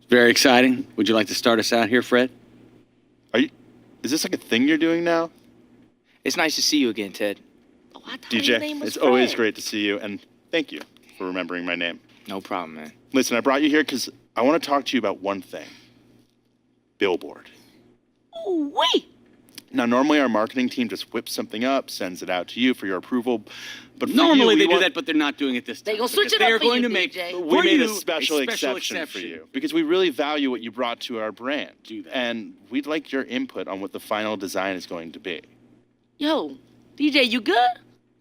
Very exciting. Would you like to start us out here, Fred? Is this like a thing you're doing now? It's nice to see you again, Ted. Oh, I thought DJ, his name was it's Fred. always great to see you, and thank you for remembering my name. No problem, man. Listen, I brought you here because I want to talk to you about one thing. Billboard. Ooh, wait. Now, normally our marketing team just whips something up, sends it out to you for your approval. But for Normally you, they we do want- that, but they're not doing it this time. They gonna switch because it up They are for going you, to make DJ. We for made you a special exception for you because we really value what you brought to our brand. Do that. And we'd like your input on what the final design is going to be. Yo, DJ, you good?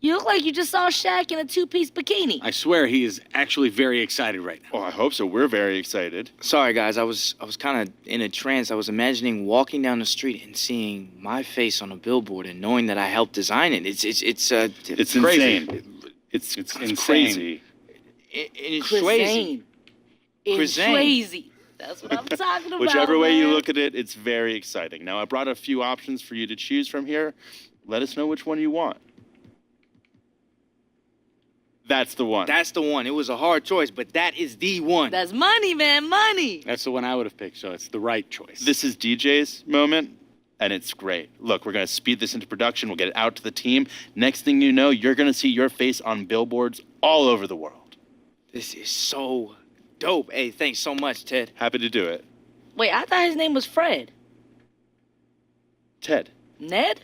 You look like you just saw Shaq in a two-piece bikini. I swear he is actually very excited right now. Oh, I hope so. We're very excited. Sorry, guys. I was kind of in a trance. I was imagining walking down the street and seeing my face on a billboard and knowing that I helped design it. It's It's crazy. insane. It's insane. crazy. it's crazy. It's Crazy. crazy. That's what I'm talking about. Whichever way you man. look at it, it's very exciting. Now, I brought a few options for you to choose from here. Let us know which one you want. That's the one. That's the one. It was a hard choice, but that is the one. That's money, man, money. That's the one I would have picked, so it's the right choice. This is DJ's moment, and it's great. Look, we're going to speed this into production. We'll get it out to the team. Next thing you know, you're going to see your face on billboards all over the world. This is so dope. Hey, thanks so much, Ted. Happy to do it. Wait, I thought his name was Fred. Ted. Ned?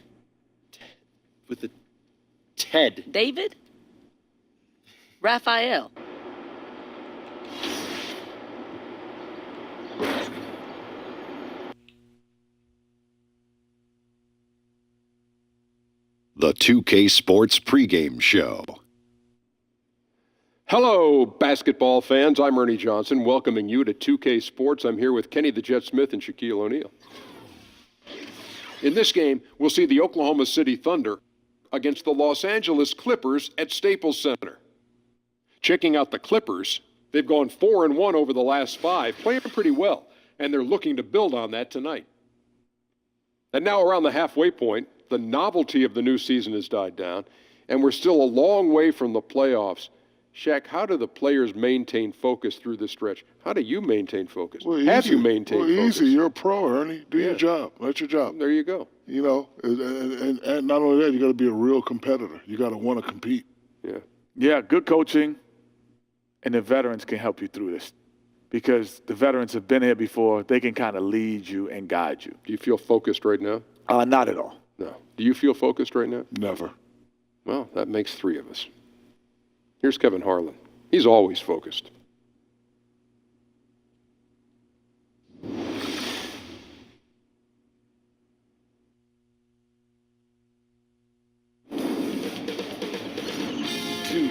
With the Ted. David? Raphael. The 2K Sports pregame show. Hello, basketball fans. I'm Ernie Johnson, welcoming you to 2K Sports. I'm here with Kenny the Jet Smith and Shaquille O'Neal. In this game, we'll see the Oklahoma City Thunder against the Los Angeles Clippers at Staples Center. Checking out the Clippers, they've gone 4-1 over the last 5, playing pretty well, and they're looking to build on that tonight. And now around the halfway point, the novelty of the new season has died down, and we're still a long way from the playoffs. Shaq, how do the players maintain focus through this stretch? How do you maintain focus? Have you maintained focus? Easy. You're a pro, Ernie. Do your job. That's your job. There you go. You know, and not only that, you got to be a real competitor. You got to want to compete. Yeah. Yeah, good coaching, and the veterans can help you through this because the veterans have been here before. They can kind of lead you and guide you. Do you feel focused right now? Not at all. No. Do you feel focused right now? Never. Well, that makes 3 of us. Here's Kevin Harlan. He's always focused.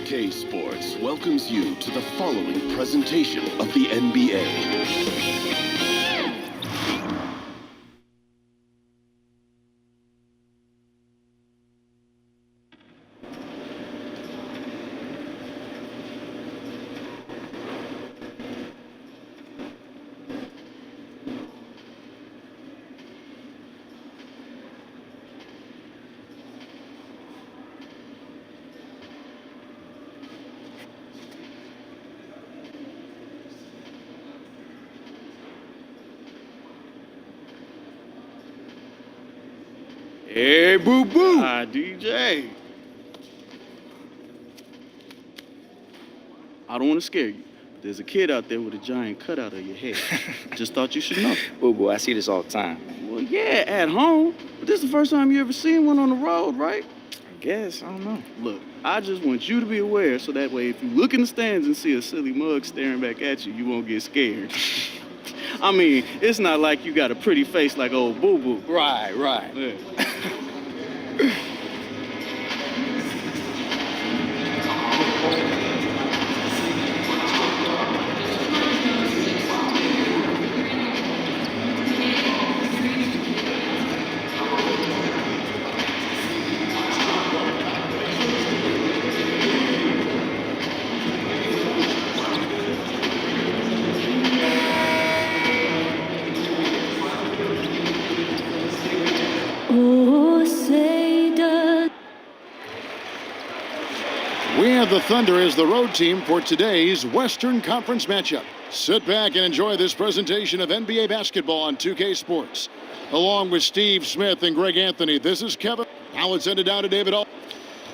K Sports welcomes you to the following presentation of the NBA. Hey, boo-boo. Hi, DJ. I don't want to scare you, but there's a kid out there with a giant cutout of your head. Just thought you should know. Boo-boo, I see this all the time. Well, yeah, at home. But this is the first time you ever seen one on the road, right? I guess. I don't know. Look, I just want you to be aware so that way if you look in the stands and see a silly mug staring back at you, you won't get scared. I mean, it's not like you got a pretty face like old boo-boo. Right. Yeah. Ooh. And the Thunder is the road team for today's Western Conference matchup. Sit back and enjoy this presentation of NBA basketball on 2K Sports. Along with Steve Smith and Greg Anthony, this is Kevin. Now let's send it down to David.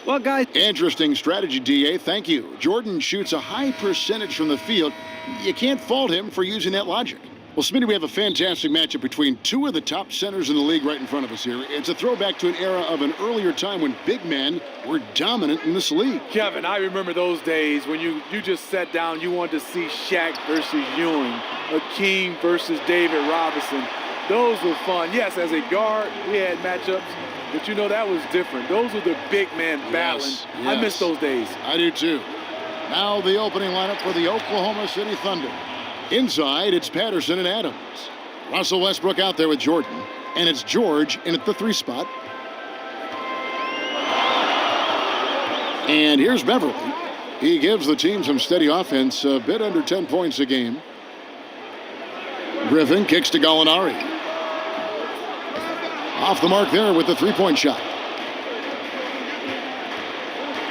Well, guys. Interesting strategy, DA. Thank you. Jordan shoots a high percentage from the field. You can't fault him for using that logic. Well, Smitty, we have a fantastic matchup between two of the top centers in the league right in front of us here. It's a throwback to an era of an earlier time when big men were dominant in this league. Kevin, I remember those days when you just sat down, you wanted to see Shaq versus Ewing, Hakeem versus David Robinson. Those were fun. Yes, as a guard, we had matchups, but that was different. Those were the big men battling. Yes. I miss those days. I do too. Now the opening lineup for the Oklahoma City Thunder. Inside, it's Patterson and Adams. Russell Westbrook out there with Jordan. And it's George in at the 3 spot. And here's Beverly. He gives the team some steady offense, a bit under 10 points a game. Griffin kicks to Gallinari. Off the mark there with the 3-point shot.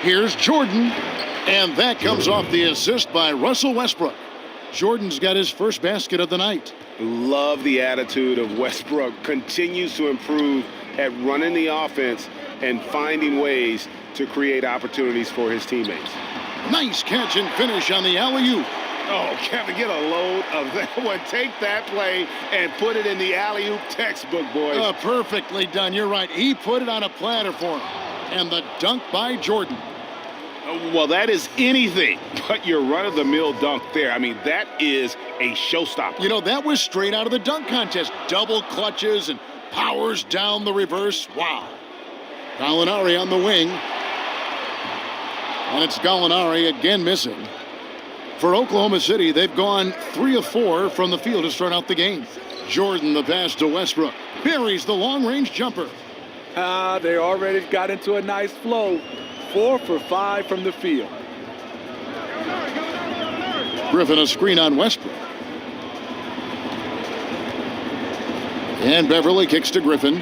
Here's Jordan. And that comes off the assist by Russell Westbrook. Jordan's got his first basket of the night. Love the attitude of Westbrook. Continues to improve at running the offense and finding ways to create opportunities for his teammates. Nice catch and finish on the alley-oop. Oh, Kevin, get a load of that one. Take that play and put it in the alley-oop textbook, boys. Perfectly done. You're right. He put it on a platter for him. And the dunk by Jordan. Well, that is anything but your run-of-the-mill dunk there. I mean, that is a showstopper. That was straight out of the dunk contest. Double clutches and powers down the reverse. Wow. Gallinari on the wing. And it's Gallinari again missing. For Oklahoma City, they've gone 3 of 4 from the field to start out the game. Jordan, the pass to Westbrook. Buries the long-range jumper. They already got into a nice flow. 4 for 5 from the field. Griffin a screen on Westbrook. And Beverly kicks to Griffin.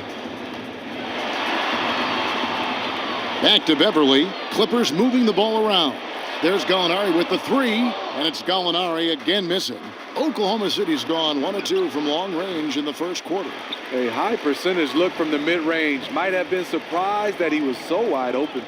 Back to Beverly. Clippers moving the ball around. There's Gallinari with the 3, and it's Gallinari again missing. Oklahoma City's gone 1 of 2 from long range in the first quarter. A high percentage look from the mid-range. Might have been surprised that he was so wide open.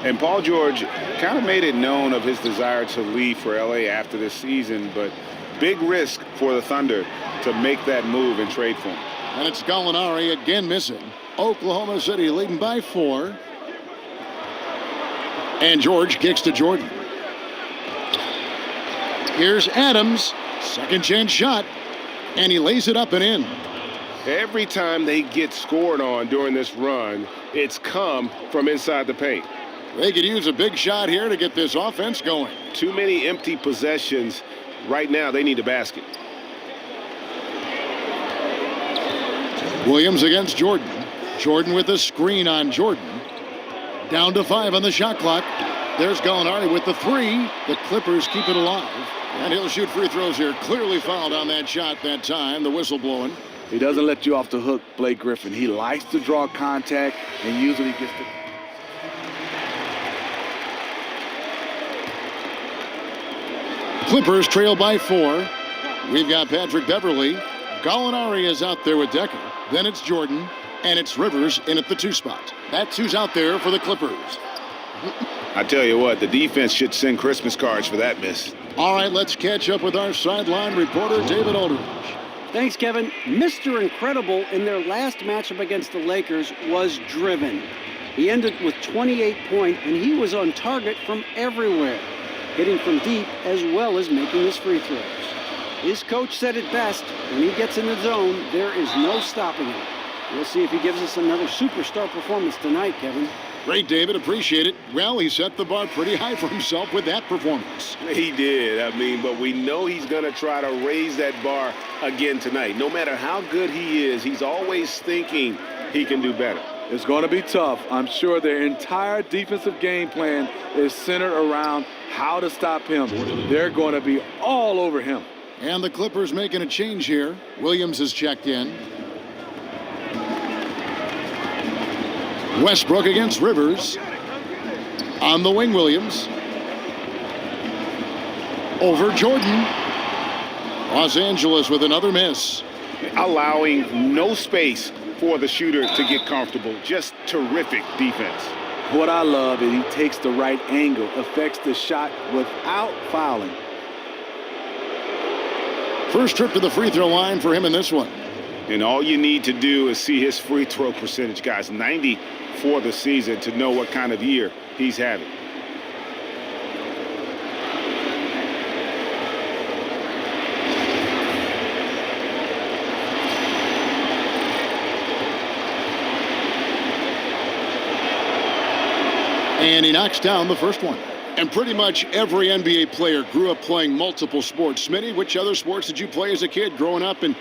And Paul George kind of made it known of his desire to leave for L.A. after this season, but big risk for the Thunder to make that move and trade for him. And it's Gallinari again missing. Oklahoma City leading by 4. And George kicks to Jordan. Here's Adams. Second chance shot. And he lays it up and in. Every time they get scored on during this run, it's come from inside the paint. They could use a big shot here to get this offense going. Too many empty possessions. Right now, they need a basket. Williams against Jordan. Jordan with a screen on Jordan. Down to 5 on the shot clock. There's Gallinari with the 3. The Clippers keep it alive. And he'll shoot free throws here. Clearly fouled on that shot that time. The whistle blowing. He doesn't let you off the hook, Blake Griffin. He likes to draw contact and usually gets the... Clippers trail by 4. We've got Patrick Beverly. Gallinari is out there with Decker. Then it's Jordan. And it's Rivers in at the 2 spot. That's who's out there for the Clippers. I tell you what, the defense should send Christmas cards for that miss. All right, let's catch up with our sideline reporter, David Aldridge. Thanks, Kevin. Mr. Incredible in their last matchup against the Lakers was driven. He ended with 28 points, and he was on target from everywhere, hitting from deep as well as making his free throws. His coach said it best, when he gets in the zone, there is no stopping him. We'll see if he gives us another superstar performance tonight, Kevin. Great, David. Appreciate it. Well, he set the bar pretty high for himself with that performance. He did. But we know he's going to try to raise that bar again tonight. No matter how good he is, he's always thinking he can do better. It's going to be tough. I'm sure their entire defensive game plan is centered around how to stop him. They're going to be all over him. And the Clippers making a change here. Williams has checked in. Westbrook against Rivers. On the wing, Williams. Over Jordan. Los Angeles with another miss. Allowing no space for the shooter to get comfortable. Just terrific defense. What I love is he takes the right angle, affects the shot without fouling. First trip to the free throw line for him in this one. And all you need to do is see his free throw percentage, guys. 90 for the season to know what kind of year he's having. And he knocks down the first one. And pretty much every NBA player grew up playing multiple sports. Smitty, which other sports did you play as a kid growing up? And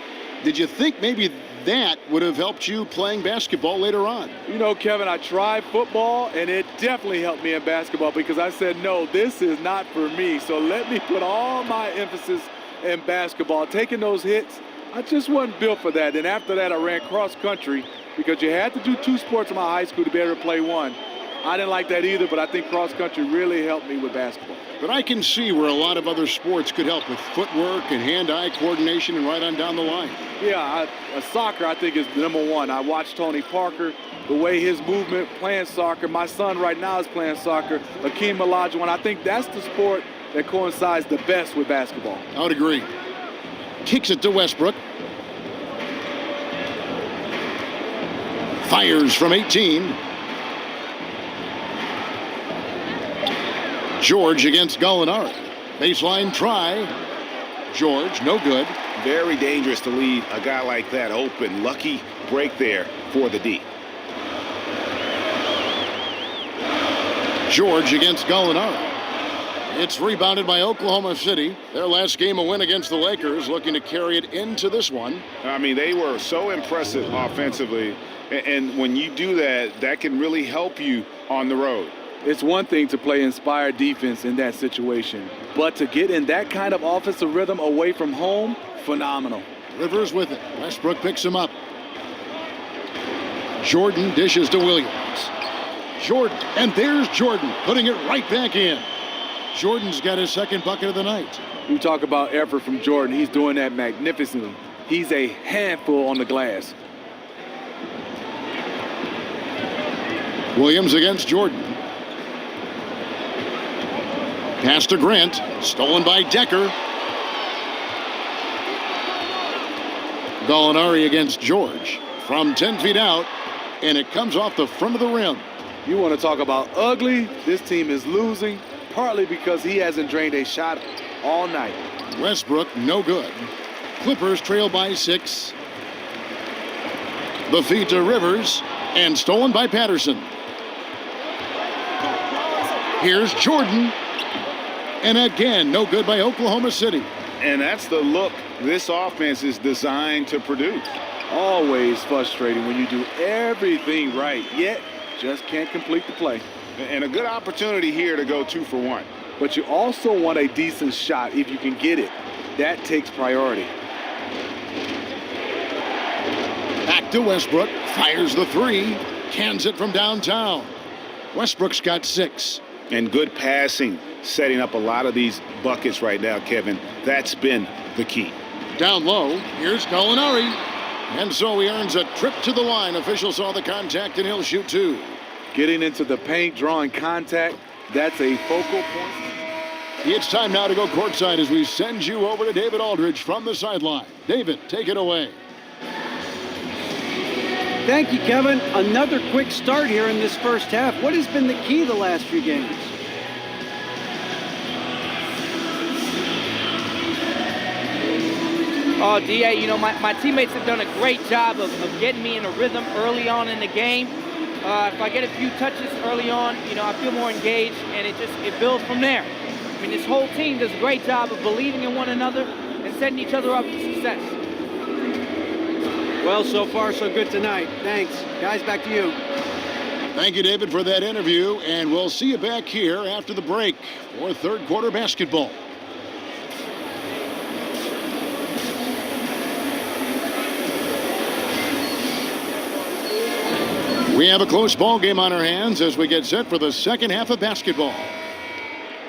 did you think maybe that would have helped you playing basketball later on? You know, Kevin, I tried football, and it definitely helped me in basketball because I said, no, this is not for me. So let me put all my emphasis in basketball. Taking those hits, I just wasn't built for that. And after that, I ran cross country because you had to do 2 sports in my high school to be able to play one. I didn't like that either, but I think cross country really helped me with basketball. But I can see where a lot of other sports could help with footwork and hand-eye coordination and right on down the line. Yeah, soccer I think is number one. I watched Tony Parker, the way his movement playing soccer. My son right now is playing soccer, Akeem Olajuwon. I think that's the sport that coincides the best with basketball. I would agree. Kicks it to Westbrook. Fires from 18. George against Gallinari. Baseline try. George, no good. Very dangerous to leave a guy like that open. Lucky break there for the D. George against Gallinari. It's rebounded by Oklahoma City. Their last game a win against the Lakers, looking to carry it into this one. I mean, they were so impressive offensively. And when you do that, that can really help you on the road. It's one thing to play inspired defense in that situation, but to get in that kind of offensive rhythm away from home, phenomenal. Rivers with it. Westbrook picks him up. Jordan dishes to Williams. Jordan, and there's Jordan, putting it right back in. Jordan's got his second bucket of the night. You talk about effort from Jordan. He's doing that magnificently. He's a handful on the glass. Williams against Jordan. Pass to Grant, stolen by Decker. Gallinari against George from 10 feet out, and it comes off the front of the rim. You want to talk about ugly? This team is losing, partly because he hasn't drained a shot all night. Westbrook, no good. Clippers trail by 6. The feed to Rivers, and stolen by Patterson. Here's Jordan. And again, no good by Oklahoma City. And that's the look this offense is designed to produce. Always frustrating when you do everything right, yet just can't complete the play. And a good opportunity here to go 2 for 1. But you also want a decent shot if you can get it. That takes priority. Back to Westbrook, fires the 3, cans it from downtown. Westbrook's got 6. And good passing, setting up a lot of these buckets right now, Kevin. That's been the key. Down low, here's Gallinari. And so he earns a trip to the line. Official saw the contact, and he'll shoot 2. Getting into the paint, drawing contact, that's a focal point. It's time now to go courtside as we send you over to David Aldridge from the sideline. David, take it away. Thank you, Kevin. Another quick start here in this first half. What has been the key the last few games? Oh, D.A., you know, my teammates have done a great job of getting me in a rhythm early on in the game. If I get a few touches early on, you know, I feel more engaged, and it builds from there. I mean, this whole team does a great job of believing in one another and setting each other up for success. Well, so far, so good tonight. Thanks. Guys, back to you. Thank you, David, for that interview, and we'll see you back here after the break for third quarter basketball. We have a close ball game on our hands as we get set for the second half of basketball.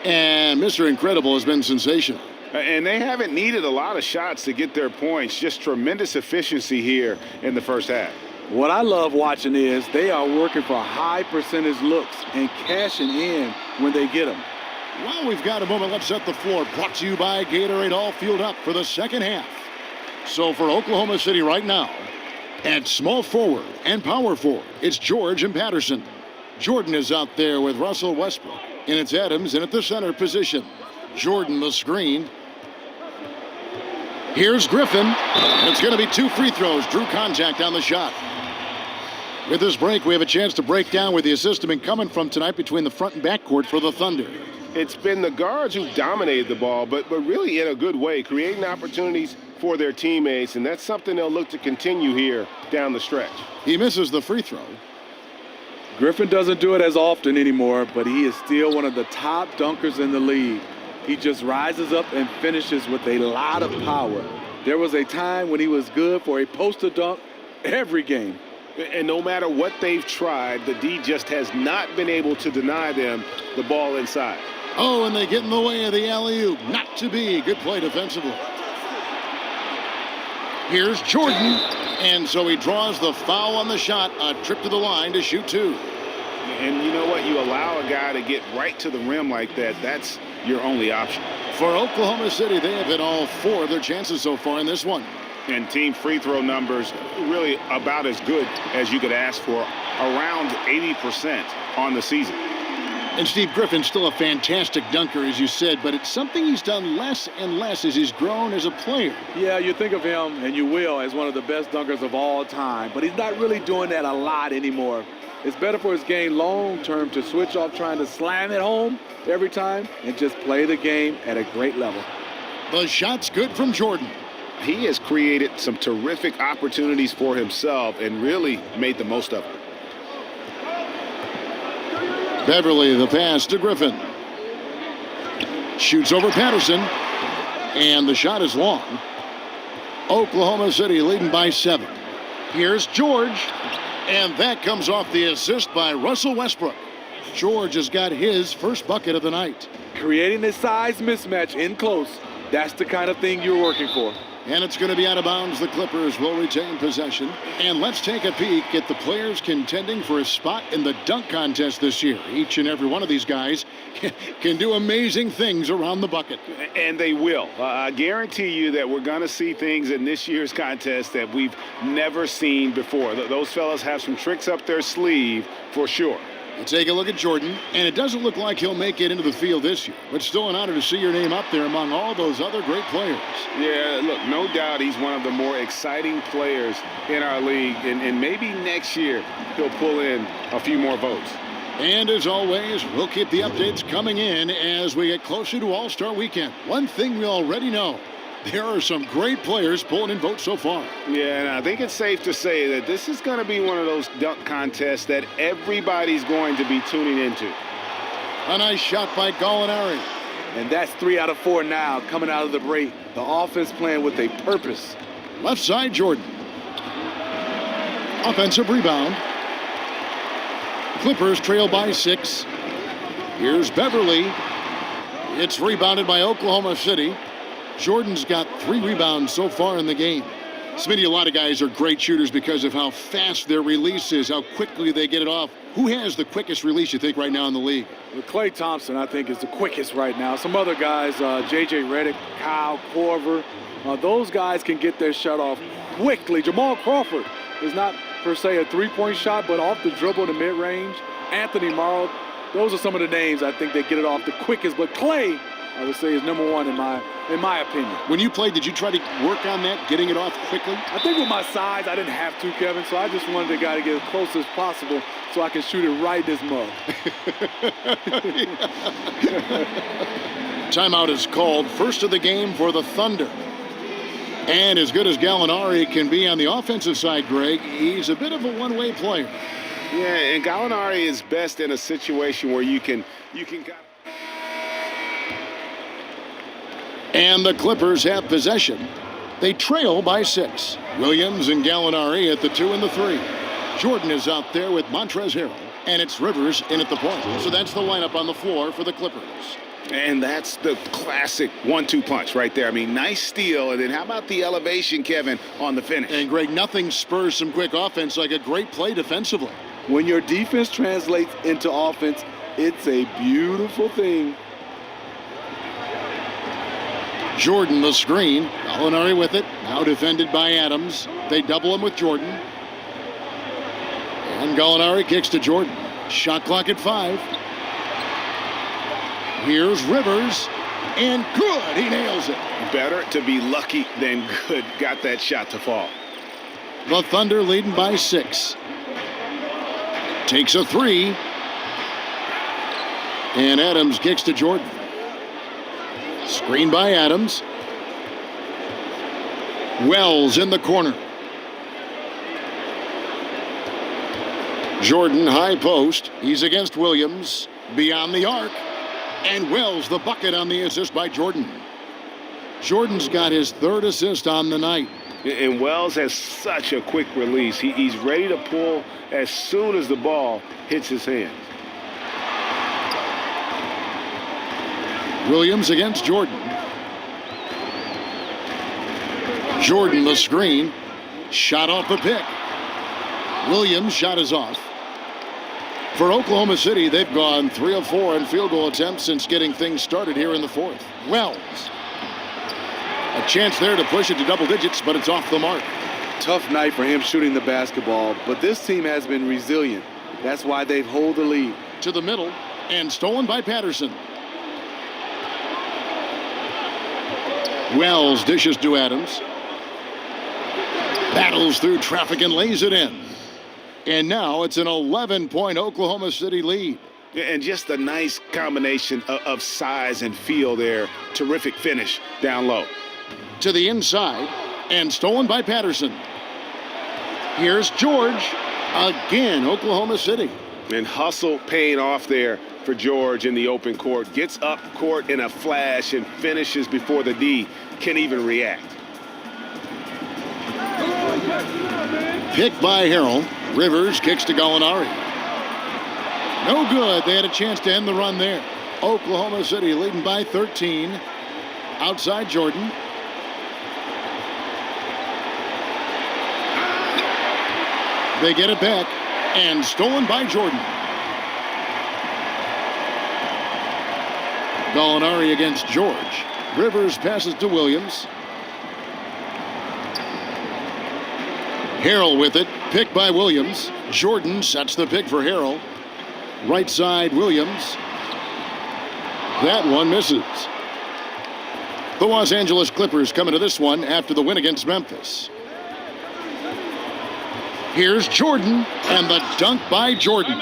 And Mr. Incredible has been sensational. And they haven't needed a lot of shots to get their points. Just tremendous efficiency here in the first half. What I love watching is they are working for high percentage looks and cashing in when they get them. Well, we've got a moment. Let's set the floor. Brought to you by Gatorade, all fueled up for the second half. So for Oklahoma City right now, at small forward and power forward, it's George and Patterson. Jordan is out there with Russell Westbrook. And it's Adams in at the center position. Jordan the screen. Here's Griffin. It's going to be 2 free throws. Drew contact on the shot. With this break, we have a chance to break down where the assist has been coming from tonight between the front and back court for the Thunder. It's been the guards who've dominated the ball, but really in a good way, creating opportunities for their teammates, and that's something they'll look to continue here down the stretch. He misses the free throw. Griffin doesn't do it as often anymore, but he is still one of the top dunkers in the league. He just rises up and finishes with a lot of power. There was a time when he was good for a poster dunk every game. And no matter what they've tried, the D just has not been able to deny them the ball inside. Oh, and they get in the way of the alley-oop. Not to be. Good play defensively. Here's Jordan. And so he draws the foul on the shot. A trip to the line to shoot 2. And you know what? You allow a guy to get right to the rim like that. That's your only option. For Oklahoma City, they have hit all 4 of their chances so far in this one. And team free throw numbers really about as good as you could ask for. Around 80% on the season. And Steve Griffin's still a fantastic dunker, as you said, but it's something he's done less and less as he's grown as a player. Yeah, you think of him, and you will, as one of the best dunkers of all time, but he's not really doing that a lot anymore. It's better for his game long-term to switch off trying to slam it home every time and just play the game at a great level. The shot's good from Jordan. He has created some terrific opportunities for himself and really made the most of it. Beverly, the pass to Griffin. Shoots over Patterson. And the shot is long. Oklahoma City leading by 7. Here's George. And that comes off the assist by Russell Westbrook. George has got his first bucket of the night. Creating a size mismatch in close, that's the kind of thing you're working for. And it's going to be out of bounds. The Clippers will retain possession. And let's take a peek at the players contending for a spot in the dunk contest this year. Each and every one of these guys can do amazing things around the bucket. And they will. I guarantee you that we're going to see things in this year's contest that we've never seen before. Those fellas have some tricks up their sleeve for sure. Let's take a look at Jordan, and it doesn't look like he'll make it into the field this year, but still an honor to see your name up there among all those other great players. Yeah, look, no doubt he's one of the more exciting players in our league, and maybe next year he'll pull in a few more votes. And as always, we'll keep the updates coming in as we get closer to All-Star Weekend. One thing we already know, there are some great players pulling in votes so far. Yeah, and I think it's safe to say that this is going to be one of those dunk contests that everybody's going to be tuning into. A nice shot by Gallinari. And that's 3 out of 4 now coming out of the break. The offense playing with a purpose. Left side, Jordan. Offensive rebound. Clippers trail by 6. Here's Beverly. It's rebounded by Oklahoma City. Jordan's got 3 rebounds so far in the game. Smitty, a lot of guys are great shooters because of how fast their release is, how quickly they get it off. Who has the quickest release, you think, right now in the league? Well, Klay Thompson, I think, is the quickest right now. Some other guys, J.J. Redick, Kyle Korver, those guys can get their shot off quickly. Jamal Crawford is not, per se, a three-point shot, but off the dribble to mid-range. Anthony Morrow, those are some of the names I think they get it off the quickest. But Klay, I would say, is number 1 in my opinion. When you played, did you try to work on that, getting it off quickly? I think with my size, I didn't have to, Kevin, so I just wanted the guy to get as close as possible so I can shoot it right in his mug. Timeout is called. First of the game for the Thunder. And as good as Gallinari can be on the offensive side, Greg, he's a bit of a one-way player. Yeah, and Gallinari is best in a situation where you can And the Clippers have possession. They trail by 6. Williams and Gallinari at the 2 and the 3. Jordan is out there with Montrezl Harrell, and it's Rivers in at the point. So that's the lineup on the floor for the Clippers. And that's the classic 1-2 punch right there. I mean, nice steal, and then how about the elevation, Kevin, on the finish? And Greg, nothing spurs some quick offense like a great play defensively. When your defense translates into offense, it's a beautiful thing. Jordan the screen. Gallinari with it. Now defended by Adams. They double him with Jordan. And Gallinari kicks to Jordan. Shot clock at 5. Here's Rivers. And good. He nails it. Better to be lucky than good. Got that shot to fall. The Thunder leading by 6. Takes a 3. And Adams kicks to Jordan. Screen by Adams. Wells in the corner. Jordan high post. He's against Williams. Beyond the arc. And Wells the bucket on the assist by Jordan. Jordan's got his 3rd assist on the night. And Wells has such a quick release. He's ready to pull as soon as the ball hits his hand. Williams against Jordan. Jordan the screen. Shot off the pick. Williams' shot is off. For Oklahoma City, they've gone 3 of 4 in field goal attempts since getting things started here in the 4th. Wells. A chance there to push it to double digits, but it's off the mark. Tough night for him shooting the basketball, but this team has been resilient. That's why they've held the lead. To the middle, and stolen by Patterson. Wells dishes to Adams. Battles through traffic and lays it in. And now it's an 11-point Oklahoma City lead. And just a nice combination of size and feel there. Terrific finish down low. To the inside, and stolen by Patterson. Here's George. Again, Oklahoma City. And hustle paying off there for George in the open court. Gets up court in a flash and finishes before the D can even react. Picked by Harrell. Rivers kicks to Gallinari. No good. They had a chance to end the run there. Oklahoma City leading by 13. Outside Jordan. They get it back. And stolen by Jordan. Gallinari against George. Rivers passes to Williams. Harrell with it. Picked by Williams. Jordan sets the pick for Harrell. Right side, Williams. That one misses. The Los Angeles Clippers coming to this one after the win against Memphis. Here's Jordan, and the dunk by Jordan.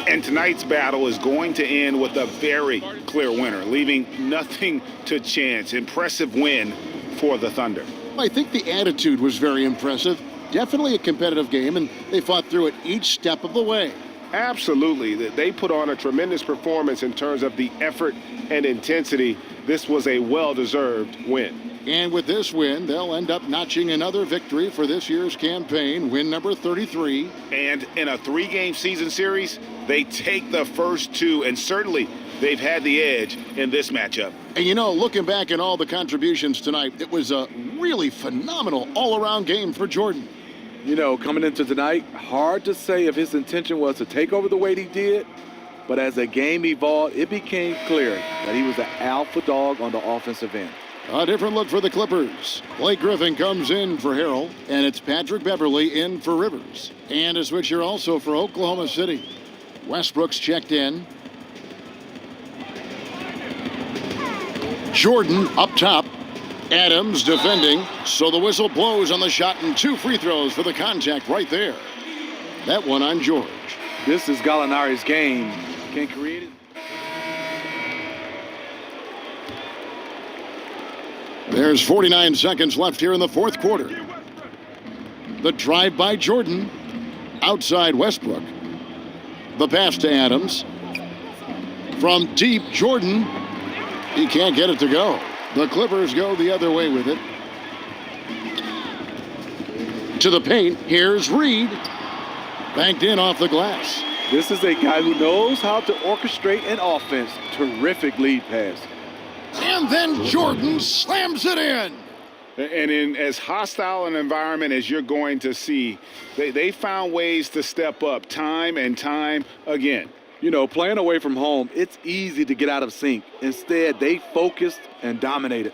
And tonight's battle is going to end with a very clear winner, leaving nothing to chance. Impressive win for the Thunder. I think the attitude was very impressive. Definitely a competitive game, and they fought through it each step of the way. Absolutely. They put on a tremendous performance in terms of the effort and intensity. This was a well-deserved win. And with this win, they'll end up notching another victory for this year's campaign, win number 33. And in a 3-game season series, they take the first 2, and certainly they've had the edge in this matchup. And you know, looking back at all the contributions tonight, it was a really phenomenal all-around game for Jordan. You know, coming into tonight, hard to say if his intention was to take over the way he did, but as the game evolved, it became clear that he was an alpha dog on the offensive end. A different look for the Clippers. Blake Griffin comes in for Harrell, and it's Patrick Beverly in for Rivers. And a switch here also for Oklahoma City. Westbrook's checked in. Jordan up top. Adams defending, so the whistle blows on the shot, and 2 free throws for the contact right there. That one on George. This is Gallinari's game. Can't create it. There's 49 seconds left here in the 4th quarter. The drive by Jordan. Outside Westbrook. The pass to Adams. From deep, Jordan. He can't get it to go. The Clippers go the other way with it. To the paint, here's Reed. Banked in off the glass. This is a guy who knows how to orchestrate an offense. Terrific lead pass. And then Jordan slams it in. And in as hostile an environment as you're going to see, they found ways to step up time and time again. You know, playing away from home, it's easy to get out of sync. Instead, they focused and dominated.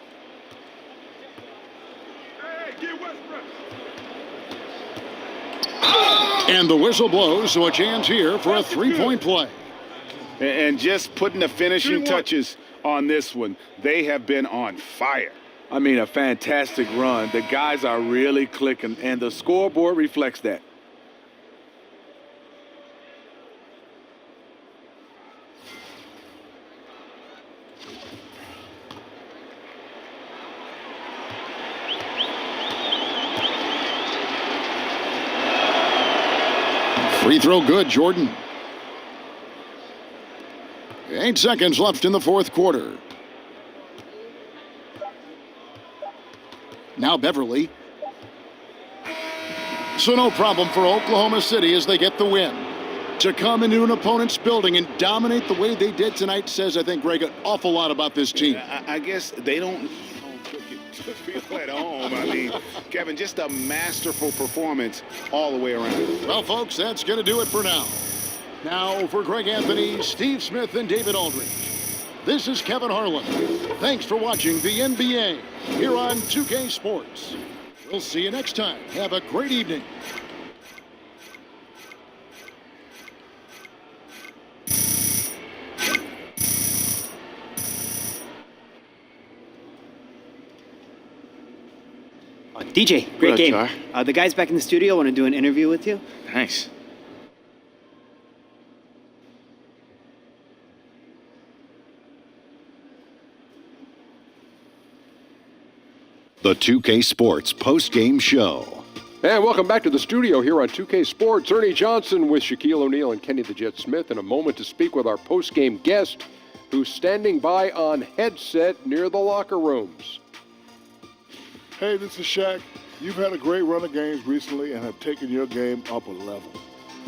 And the whistle blows, so a chance here for a three-point play. And just putting the finishing touches on this one, they have been on fire. I mean, a fantastic run. The guys are really clicking, and the scoreboard reflects that. Free throw good, Jordan. 8 seconds left in the fourth quarter. Now Beverly. So no problem for Oklahoma City as they get the win. To come into an opponent's building and dominate the way they did tonight says, I think, Greg, an awful lot about this team. I guess they don't need home cooking to feel at home. I mean, Kevin, just a masterful performance all the way around. Well, folks, that's going to do it for now. Now, for Greg Anthony, Steve Smith, and David Aldridge, this is Kevin Harlan. Thanks for watching the NBA here on 2K Sports. We'll see you next time. Have a great evening. DJ, great game. The guys back in the studio want to do an interview with you. Nice. The 2K Sports post-game show. And welcome back to the studio here on 2K Sports. Ernie Johnson with Shaquille O'Neal and Kenny the Jet Smith in a moment to speak with our post-game guest who's standing by on headset near the locker rooms. Hey, this is Shaq. You've had a great run of games recently and have taken your game up a level.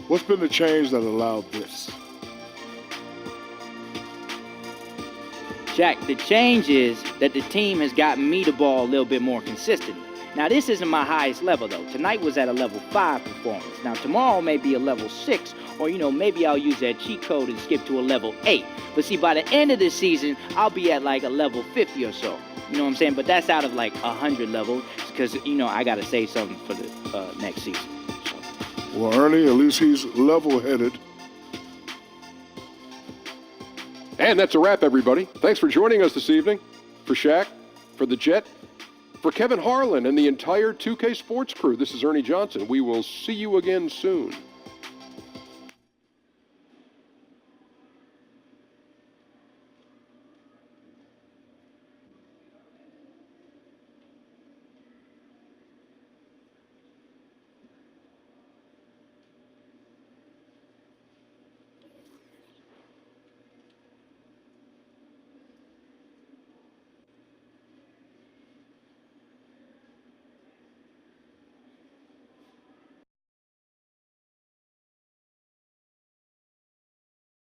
What's been the change that allowed this? Shaq, the change is that the team has gotten me the ball a little bit more consistently. Now, this isn't my highest level, though. Tonight was at a level 5 performance. Now, tomorrow may be a level 6, or, maybe I'll use that cheat code and skip to a level 8. But see, by the end of the season, I'll be at like a level 50 or so. You know what I'm saying? But that's out of like 100 levels because, I got to save something for the next season. Well, Ernie, at least he's level-headed. And that's a wrap, everybody. Thanks for joining us this evening. For Shaq, for the Jet, for Kevin Harlan and the entire 2K Sports crew, this is Ernie Johnson. We will see you again soon.